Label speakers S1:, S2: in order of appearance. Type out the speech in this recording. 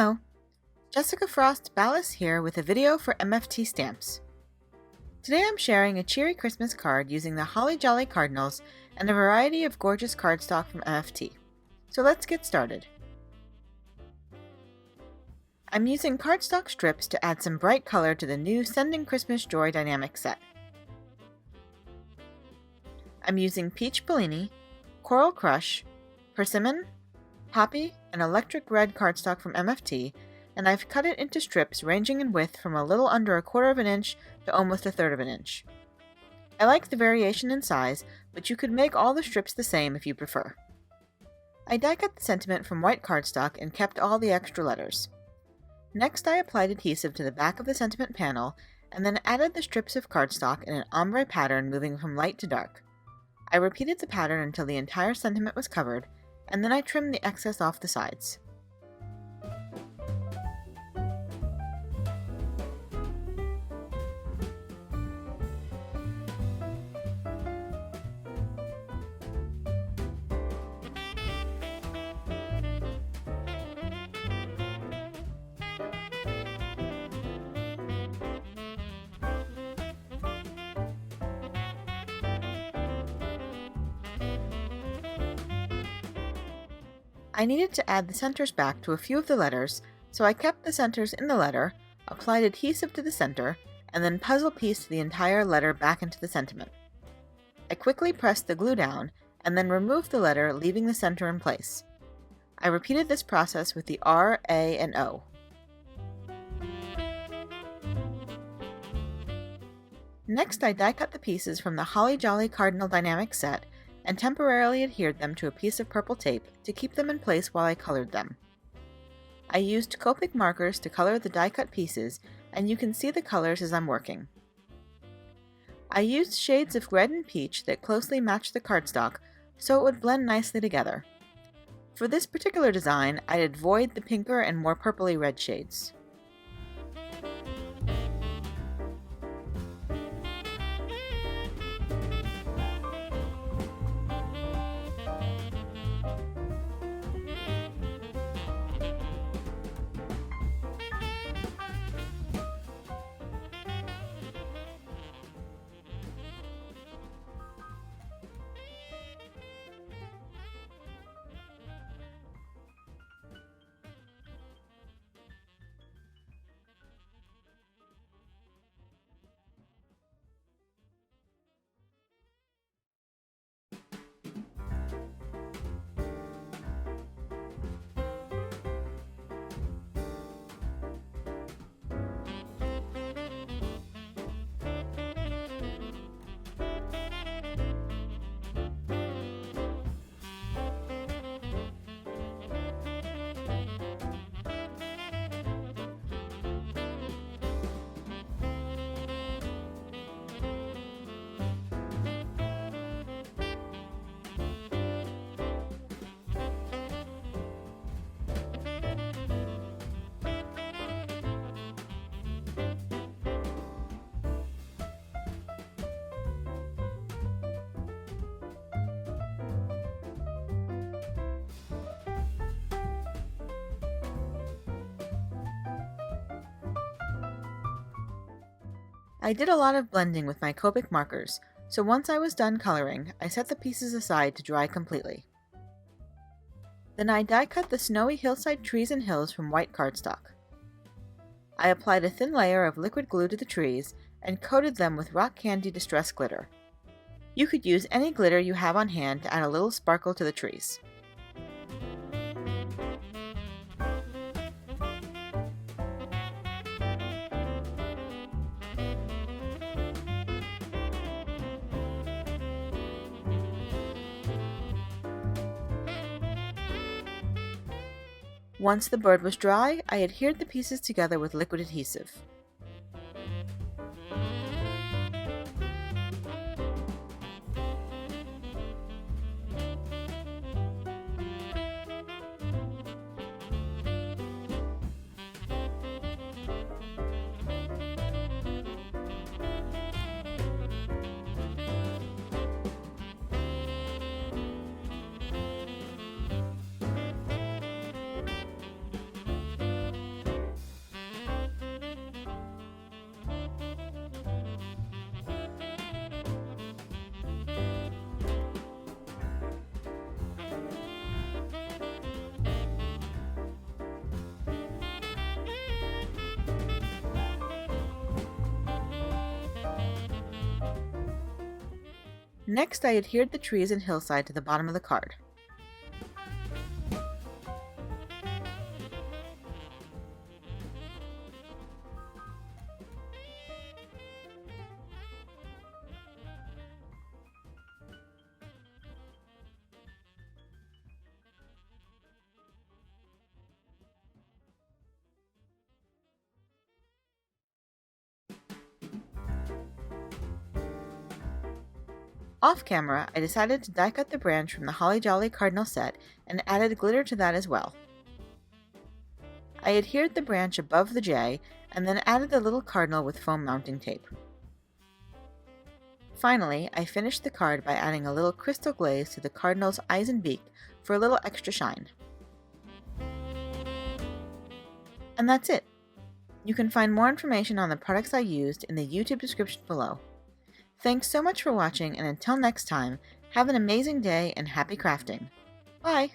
S1: Hello, Jessica Frost Ballas here with a video for MFT stamps. Today I'm sharing a cheery Christmas card using the Holly Jolly Cardinals and a variety of gorgeous cardstock from MFT. So let's get started. I'm using cardstock strips to add some bright color to the new Sending Christmas Joy Die-namics set. I'm using Peach Bellini, Coral Crush, Persimmon, Poppy, and Electric Red cardstock from MFT, and I've cut it into strips ranging in width from a little under 1/4 of an inch to almost 1/3 of an inch. I like the variation in size, but you could make all the strips the same if you prefer. I die cut the sentiment from white cardstock and kept all the extra letters. Next I applied adhesive to the back of the sentiment panel and then added the strips of cardstock in an ombre pattern moving from light to dark. I repeated the pattern until the entire sentiment was covered, and then I trimmed the excess off the sides. I needed to add the centers back to a few of the letters, so I kept the centers in the letter, applied adhesive to the center, and then puzzle pieced the entire letter back into the sentiment. I quickly pressed the glue down, and then removed the letter, leaving the center in place. I repeated this process with the R, A, and O. Next I die cut the pieces from the Holly Jolly Cardinal Die-namics set and temporarily adhered them to a piece of purple tape to keep them in place while I colored them. I used Copic markers to color the die-cut pieces, and you can see the colors as I'm working. I used shades of red and peach that closely matched the cardstock so it would blend nicely together. For this particular design, I'd avoid the pinker and more purpley red shades. I did a lot of blending with my Copic markers, so once I was done coloring, I set the pieces aside to dry completely. Then I die cut the snowy hillside trees and hills from white cardstock. I applied a thin layer of liquid glue to the trees and coated them with rock candy distress glitter. You could use any glitter you have on hand to add a little sparkle to the trees. Once the bird was dry, I adhered the pieces together with liquid adhesive. Next, I adhered the trees and hillside to the bottom of the card. Off camera, I decided to die cut the branch from the Holly Jolly Cardinal set and added glitter to that as well. I adhered the branch above the J and then added the little cardinal with foam mounting tape. Finally, I finished the card by adding a little crystal glaze to the cardinal's eyes and beak for a little extra shine. And that's it! You can find more information on the products I used in the YouTube description below. Thanks so much for watching, and until next time, have an amazing day and happy crafting. Bye!